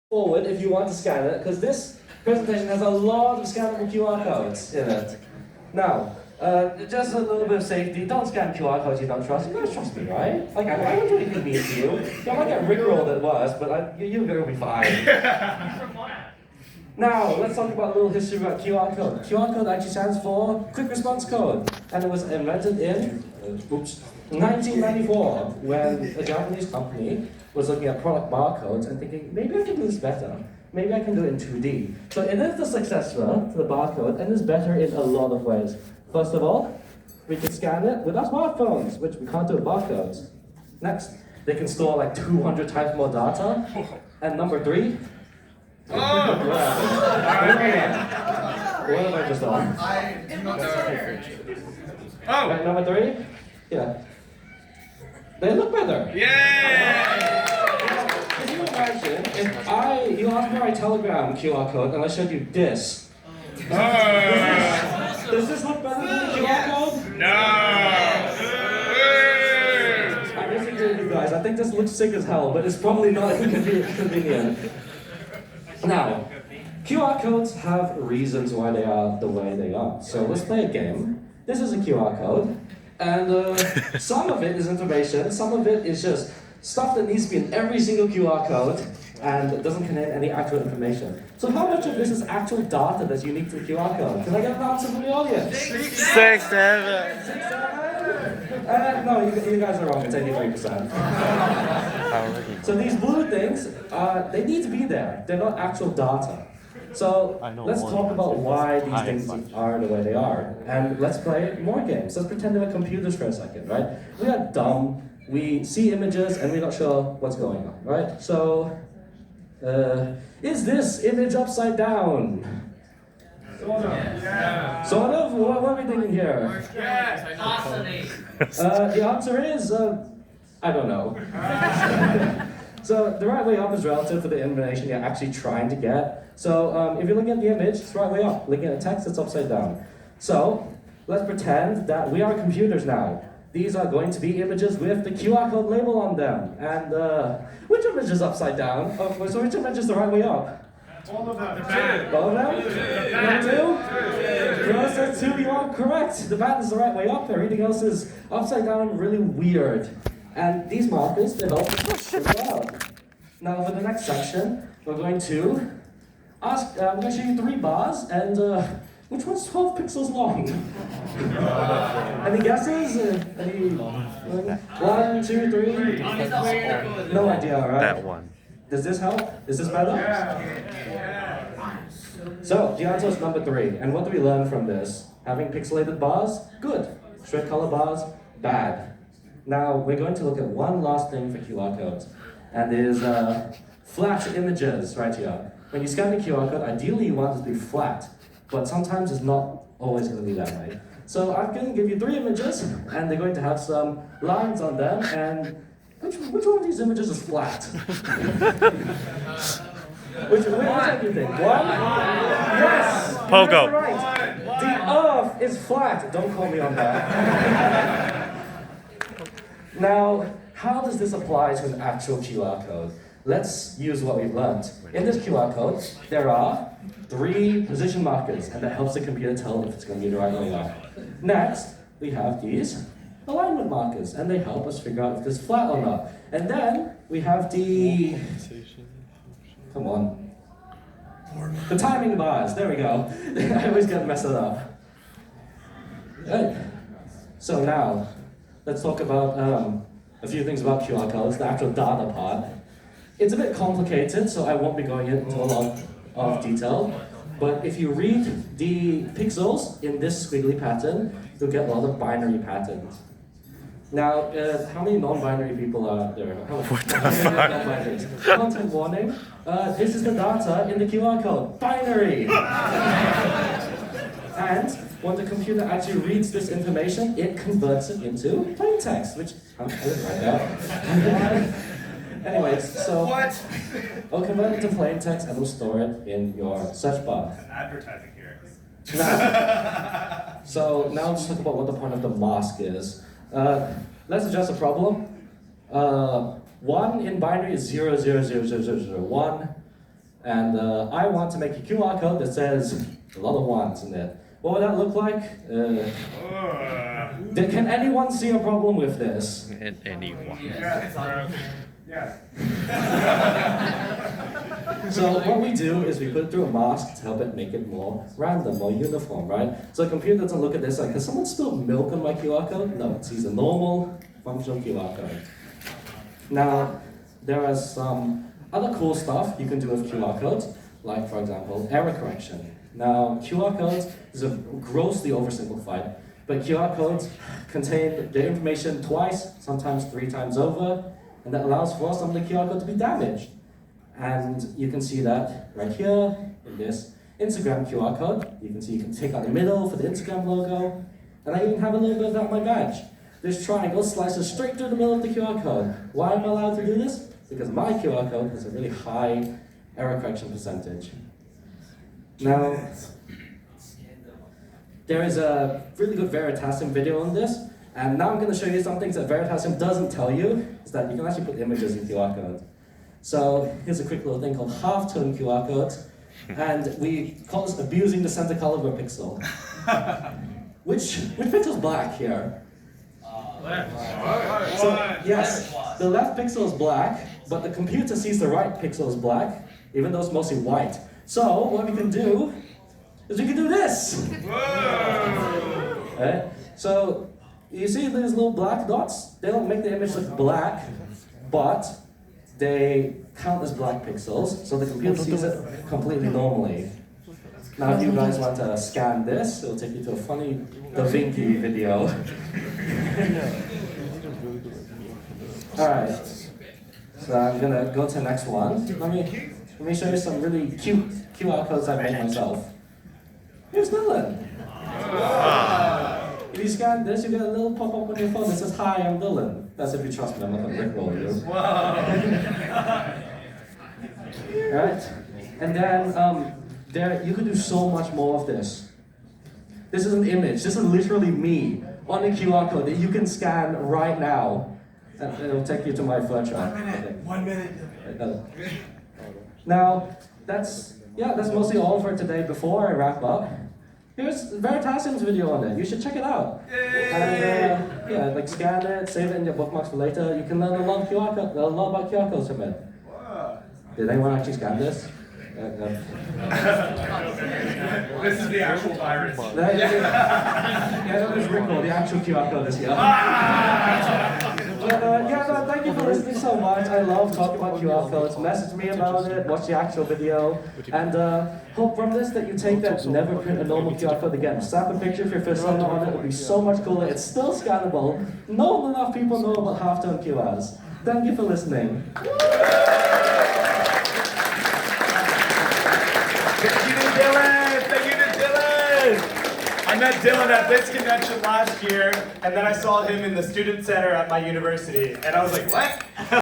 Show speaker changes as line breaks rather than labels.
forward if you want to scan it, because this presentation has a lot of scannable QR codes in it. Now, just a little bit of safety, don't scan QR codes you don't trust. You guys trust me, right? Like, I won't do anything mean to you. You might get rickrolled at worst, but you're gonna be fine. Now, let's talk about a little history about QR code. QR code actually stands for Quick Response Code, and it was invented in 1994 when a Japanese company was looking at product barcodes and thinking, maybe I can do this better. Maybe I can do it in 2D. So it is the successor to the barcode and is better in a lot of ways. First of all, we can scan it with our smartphones, which we can't do with barcodes. Next, they can store like 200 times more data. And number 3, what have I just done?
I do not know.
Oh! Right, number 3? Yeah. They look better.
Yeah!
Can you imagine if you asked for my Telegram QR code and I showed you this? Does this look better than the QR code?
No!
I disagree with you guys. I think this looks sick as hell, but it's probably not convenient. Now, QR codes have reasons why they are the way they are. So let's play a game. This is a QR code, and some of it is information, some of it is just stuff that needs to be in every single QR code, and it doesn't contain any actual information. So how much of this is actual data that's unique to the QR code? Can I get an answer from the audience?
6, 7.
6, 7? No, you guys are wrong, it's 83%. So these blue things, they need to be there. They're not actual data. So let's talk about why these things are the way they are. And let's play more games. Let's pretend they're computers for a second, right? We are dumb, we see images and we're not sure what's going on, right? So, is this image upside down? Sort of. Yeah. Sort of? What are we thinking here?
Yes,
the answer is, I don't know. So the right way up is relative to the information you're actually trying to get. So if you're looking at the image, it's the right way up. Looking at text, it's upside down. So let's pretend that we are computers now. These are going to be images with the QR code label on them. And which image is upside down? Oh, so which image is the right way up?
all of them.
All of them? Number 2? Joe says 2, you are correct. The bat is the right way up. Everything else is upside down, really weird. And these markers, they help us as well. Now for the next section, we're going to ask, I'm going to show you 3 bars, and which one's 12 pixels long? Any guesses? Any? 1, 2, 3? No idea, right?
That one.
Does this help? Is this better? So, the answer is number 3. And what do we learn from this? Having pixelated bars? Good. Straight color bars? Bad. Now, we're going to look at one last thing for QR codes. And is flat images right here. When you scan the QR code, ideally you want it to be flat. But sometimes it's not always going to be that way. So I'm going to give you 3 images, and they're going to have some lines on them, and which one of these images is flat? which one do you think? 1? Yes!
Pogo.
Right. The Earth is flat. Don't call me on that. Now, how does this apply to an actual QR code? Let's use what we've learned. In this QR code, there are 3 position markers, and that helps the computer tell if it's going to be the right way up. Next, we have these alignment markers, and they help us figure out if it's flat or not. And then, we have the... Come on. The timing bars, there we go. I always get messed up. Good. So now, let's talk about a few things about QR codes, the actual data part. It's a bit complicated, so I won't be going into a lot of detail. But if you read the pixels in this squiggly pattern, you'll get a lot of binary patterns. Now, how many non-binary people are there?
What the fuck?
Content warning. This is the data in the QR code. Binary! And when the computer actually reads this information, it converts it into plain text, which I didn't write that. Anyways, so I'll convert it to plain text and we'll store it in your search bar.
Advertising here.
So now let's talk about what the point of the mask is. Let's address the problem. 1 in binary is 0, 0, 0, 0, 0, 0, 1. And I want to make a QR code that says a lot of ones in it. What would that look like? Can anyone see a problem with this?
Anyone.
Yes.
So what we do is we put it through a mask to help it make it more random, more uniform, right? So the computer doesn't look at this like, can someone spill milk on my QR code? No, it sees a normal, functional QR code. Now, there are some other cool stuff you can do with QR codes, like for example, error correction. Now, QR codes is grossly oversimplified, but QR codes contain the information twice, sometimes 3 times over, and that allows for some of the QR code to be damaged. And you can see that right here in this Instagram QR code. You can see you can take out the middle for the Instagram logo, and I even have a little bit of that on my badge. This triangle slices straight through the middle of the QR code. Why am I allowed to do this? Because my QR code has a really high error correction percentage. Now, there is a really good Veritasium video on this, and now I'm going to show you some things that Veritasium doesn't tell you, is that you can actually put images in QR codes. So here's a quick little thing called halftone QR codes, and we call this abusing the center color of a pixel. Which pixel's black here? So yes, the left pixel is black, but the computer sees the right pixel is black, even though it's mostly white. So what we can do is we can do this. Right? So you see these little black dots? They don't make the image look black, but they count as black pixels, so the computer sees it completely normally. Now, if you guys want to scan this, it'll take you to a funny Da Vinci video. Alright, so I'm gonna go to the next one. Let me show you some really cute QR codes I made myself. Here's Dylan. If you scan this, you get a little pop-up on your phone that says, "Hi, I'm Dylan." That's if you trust me, I'm not gonna rickroll you. Right? And then, you could do so much more of this. This is an image. This is literally me on a QR code that you can scan right now. And it'll take you to my virtual.
1 minute.
Now, that's mostly all for today. Before I wrap up, here's Veritasium's video on it. You should check it out. And like scan it, save it in your bookmarks for later. You can learn a lot about QR codes from it. Did anyone actually scan this?
This is the actual virus.
Yeah, that was Rickle, the actual QR code is here. Thank you for listening so much. I love talking about QR codes. Message me about it, watch the actual video, and hope from this that you take that, never print a normal QR code again. Snap a picture of your first letter on it, it'll be so much cooler. It's still scannable. Not enough people know about halftone QRs. Thank you for listening.
Thank you to Dylan! Thank you to Dylan! I met Dylan at this convention last year, and then I saw him in the student center at my university, and I was like, what?